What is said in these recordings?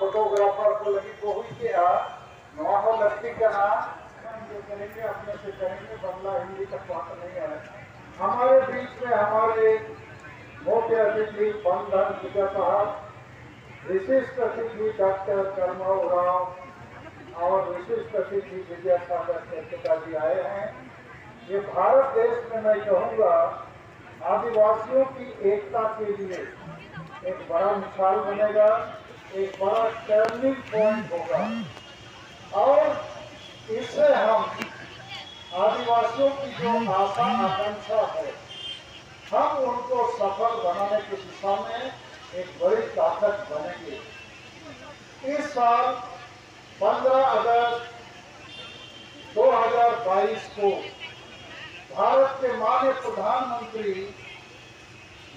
Photographer को लगी को हुई क्या नवा हो लगती क्या ना जो करेंगे अपने से करेंगे बंगला हिंदी का बात नहीं है। हमारे बीच में हमारे मुख्य अतिथि बंधन विजय साहब, विशिष्ट अतिथि डॉक्टर कर्मव राव और विशिष्ट अतिथि विजय सागर जी आए हैं। ये भारत देश में मैं कहूँगा आदिवासियों की एकता के लिए एक बड़ा मिसाल बनेगा, एक बड़ा टर्निंग पॉइंट होगा और इससे हम आदिवासियों की जो आशा आकांक्षा है हम उनको सफल बनाने की दिशा में एक बड़ी ताकत बनेंगे। इस साल 15 अगस्त 2022 को भारत के माननीय प्रधानमंत्री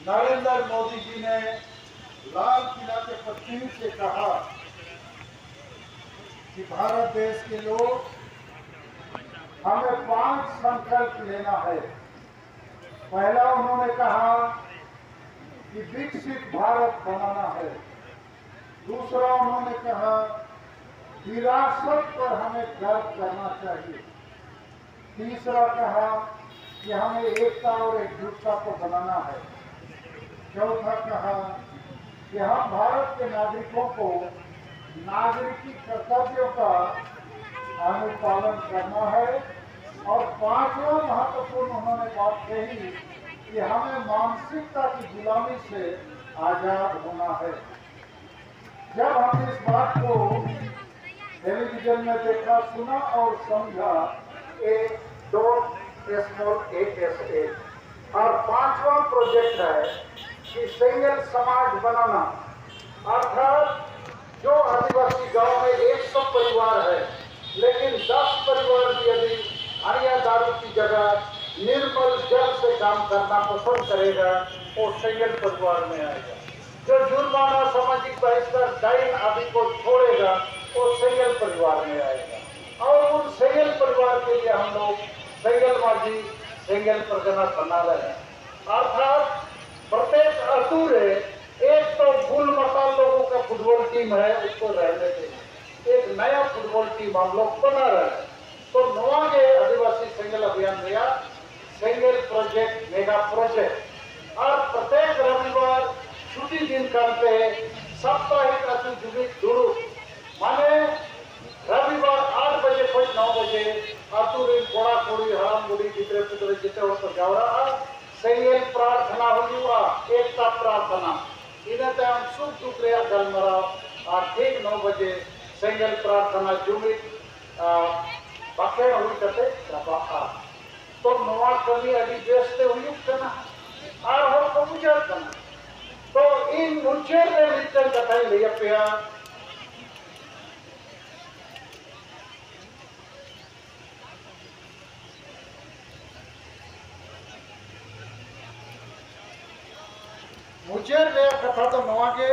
नरेंद्र मोदी जी ने लाल किला के पत्थर से कहा कि भारत देश के लोग हमें 5 संकल्प लेना है। पहला उन्होंने कहा कि विकसित भारत बनाना है। दूसरा उन्होंने कहा विरासत पर हमें गर्व करना चाहिए। तीसरा कहा कि हमें एकता और एकजुटता को बनाना है। चौथा कहा कि हम भारत के नागरिकों को नागरिकी कर्तव्यों का अनुपालन करना है। और 5वां महत्वपूर्ण उन्होंने बात कही कि हमें मानसिकता की गुलामी से आजाद होना है। जब हम इस बात को टेलीविजन में देखा, सुना और समझा, एक दो स्मॉल एक और 5वां प्रोजेक्ट है कि सिंगल समाज बनाना, अर्थात जो आदिवासी गांव में 100 परिवार है लेकिन 10 परिवार भी यदि हरिया दारू की जगह निर्मल जल से काम करना पसंद करेगा वो सिंगल परिवार में आएगा। जो जुर्माना, सामाजिक बहिष्कार, डाइन आदि को छोड़ेगा वो सिंगल परिवार में आएगा। और उन सिंगल परिवार के लिए हम लोग सिंगल माझी, सिंगल परगना बना रहे हैं। अर्थात प्रत्येक अधूरे एक तो फुल मकान लोगों का फुटबॉल टीम है उसको रहने देंगे, एक नया फुटबॉल टीम हम लोग बना रहे हैं। तो नवागे आदिवासी सिंगल अभियान दिया, सिंगल प्रोजेक्ट, मेगा प्रोजेक्ट। और प्रत्येक रविवार छुट्टी दिन करते साप्ताहिक अतिजुमित दुरु माने रविवार 8 बजे कोई 9 बजे अतुरी कोड़ा कोड़ी हराम गुड़ी जितने पुतरे जितने वक्त जावरा सिंगल प्रार्थना हुआ, एकता प्रार्थना इन्हें हम सुख दुख रे गलमरा और ठीक 9 बजे सिंगल प्रार्थना जुमित बाकी हुई कते रबा तो नवा कभी अभी बेचते हुई करना और हो को गुजर करना। तो इन मुझे में विचन कथा ले पिया मुझे रे कथा तो नवा के